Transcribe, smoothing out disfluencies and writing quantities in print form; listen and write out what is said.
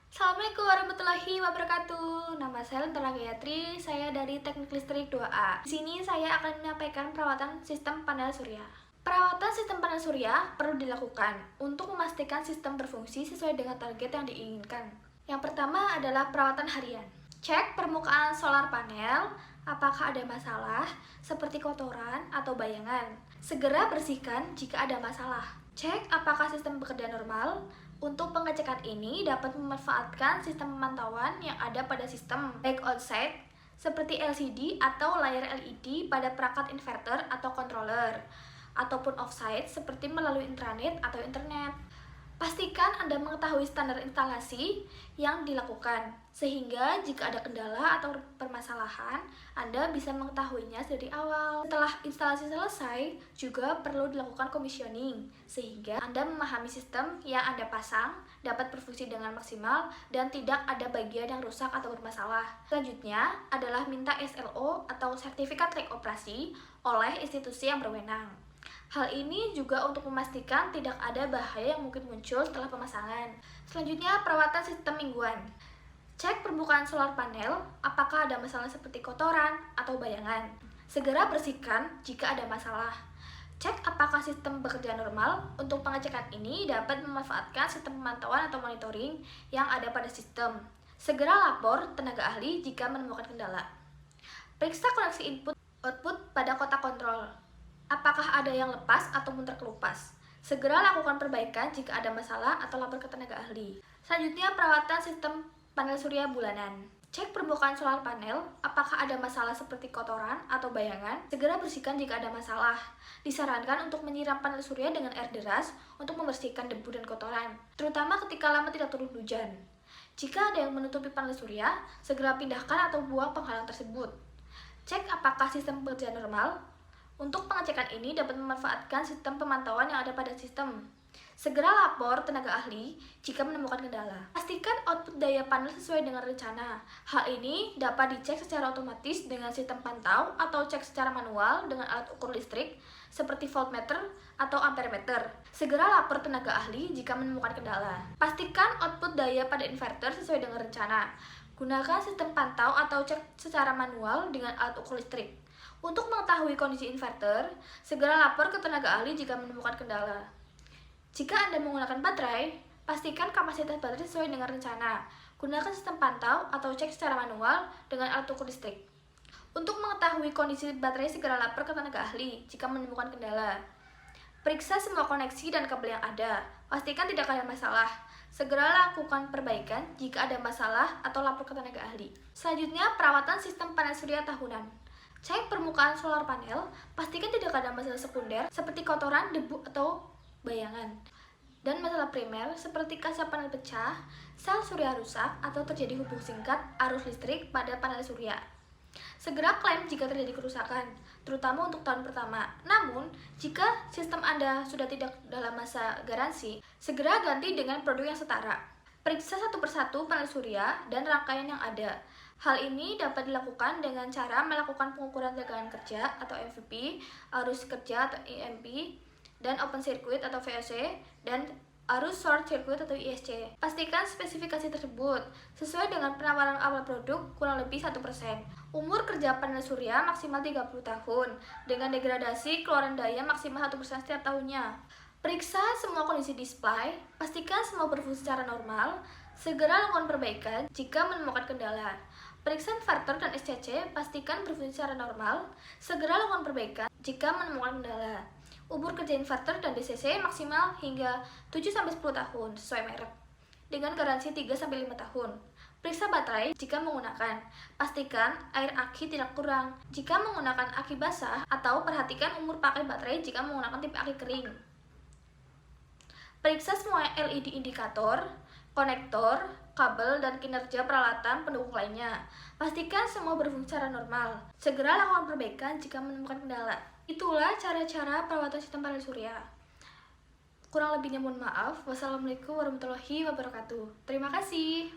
Assalamualaikum warahmatullahi wabarakatuh. Nama saya Lentera Gayatri, saya dari Teknik Listrik 2A. Di sini saya akan menyampaikan perawatan sistem panel surya. Perawatan sistem panel surya perlu dilakukan untuk memastikan sistem berfungsi sesuai dengan target yang diinginkan. Yang pertama adalah perawatan harian. Cek permukaan solar panel, apakah ada masalah seperti kotoran atau bayangan. Segera bersihkan jika ada masalah. Cek apakah sistem bekerja normal. Untuk pengecekan ini dapat memanfaatkan sistem pemantauan yang ada pada sistem, baik onsite seperti LCD atau layar LED pada perangkat inverter atau controller, ataupun offsite seperti melalui intranet atau internet. Pastikan Anda mengetahui standar instalasi yang dilakukan, sehingga jika ada kendala atau permasalahan, Anda bisa mengetahuinya dari awal. Setelah instalasi selesai, juga perlu dilakukan commissioning, sehingga Anda memahami sistem yang Anda pasang dapat berfungsi dengan maksimal dan tidak ada bagian yang rusak atau bermasalah. Selanjutnya adalah minta SLO atau sertifikat layak operasi oleh institusi yang berwenang. Hal ini juga untuk memastikan tidak ada bahaya yang mungkin muncul setelah pemasangan. Selanjutnya, perawatan sistem mingguan. Cek permukaan solar panel, apakah ada masalah seperti kotoran atau bayangan. Segera bersihkan jika ada masalah. Cek apakah sistem bekerja normal. Untuk pengecekan ini dapat memanfaatkan sistem pemantauan atau monitoring yang ada pada sistem. Segera lapor tenaga ahli jika menemukan kendala. Periksa koneksi input-output pada kotak kontrol. Apakah ada yang lepas ataupun terkelupas? Segera lakukan perbaikan jika ada masalah atau lapor ke tenaga ahli. Selanjutnya, perawatan sistem panel surya bulanan. Cek permukaan solar panel, apakah ada masalah seperti kotoran atau bayangan? Segera bersihkan jika ada masalah. Disarankan untuk menyiram panel surya dengan air deras untuk membersihkan debu dan kotoran, terutama ketika lama tidak turun hujan. Jika ada yang menutupi panel surya, segera pindahkan atau buang penghalang tersebut. Cek apakah sistem bekerja normal. Untuk pengecekan ini dapat memanfaatkan sistem pemantauan yang ada pada sistem. Segera lapor tenaga ahli jika menemukan kendala. Pastikan output daya panel sesuai dengan rencana. Hal ini dapat dicek secara otomatis dengan sistem pantau atau cek secara manual dengan alat ukur listrik seperti voltmeter atau ampermeter. Segera lapor tenaga ahli jika menemukan kendala. Pastikan output daya pada inverter sesuai dengan rencana. Gunakan sistem pantau atau cek secara manual dengan alat ukur listrik. Untuk mengetahui kondisi inverter, segera lapor ke tenaga ahli jika menemukan kendala. Jika Anda menggunakan baterai, pastikan kapasitas baterai sesuai dengan rencana. Gunakan sistem pantau atau cek secara manual dengan alat ukur listrik. Untuk mengetahui kondisi baterai, segera lapor ke tenaga ahli jika menemukan kendala. Periksa semua koneksi dan kabel yang ada. Pastikan tidak ada masalah. Segera lakukan perbaikan jika ada masalah atau lapor ke tenaga ahli. Selanjutnya, perawatan sistem panel surya tahunan. Cek permukaan solar panel, pastikan tidak ada masalah sekunder seperti kotoran, debu, atau bayangan. Dan masalah primer seperti kaca panel pecah, sel surya rusak, atau terjadi hubung singkat arus listrik pada panel surya. Segera klaim jika terjadi kerusakan, terutama untuk tahun pertama. Namun, jika sistem Anda sudah tidak dalam masa garansi, segera ganti dengan produk yang setara. Periksa satu persatu panel surya dan rangkaian yang ada. Hal ini dapat dilakukan dengan cara melakukan pengukuran tegangan kerja atau MVP, arus kerja atau EMP, dan open circuit atau VOC, dan arus short circuit atau ISC. Pastikan spesifikasi tersebut sesuai dengan penawaran awal produk kurang lebih 1%. Umur kerja panel surya maksimal 30 tahun, dengan degradasi keluaran daya maksimal 1% setiap tahunnya. Periksa semua kondisi display, pastikan semua berfungsi secara normal, segera lakukan perbaikan jika menemukan kendala. Periksa inverter dan SCC, pastikan berfungsi secara normal, segera lakukan perbaikan jika menemukan kendala. Umur kerja inverter dan DCC maksimal hingga 7-10 tahun sesuai merek, dengan garansi 3-5 tahun. Periksa baterai jika menggunakan, pastikan air aki tidak kurang jika menggunakan aki basah, atau perhatikan umur pakai baterai jika menggunakan tipe aki kering. Periksa semua LED indikator, konektor, kabel, dan kinerja peralatan pendukung lainnya. Pastikan semua berfungsi secara normal. Segera lakukan perbaikan jika menemukan kendala. Itulah cara-cara perawatan sistem panel surya. Kurang lebihnya mohon maaf. Wassalamualaikum warahmatullahi wabarakatuh. Terima kasih.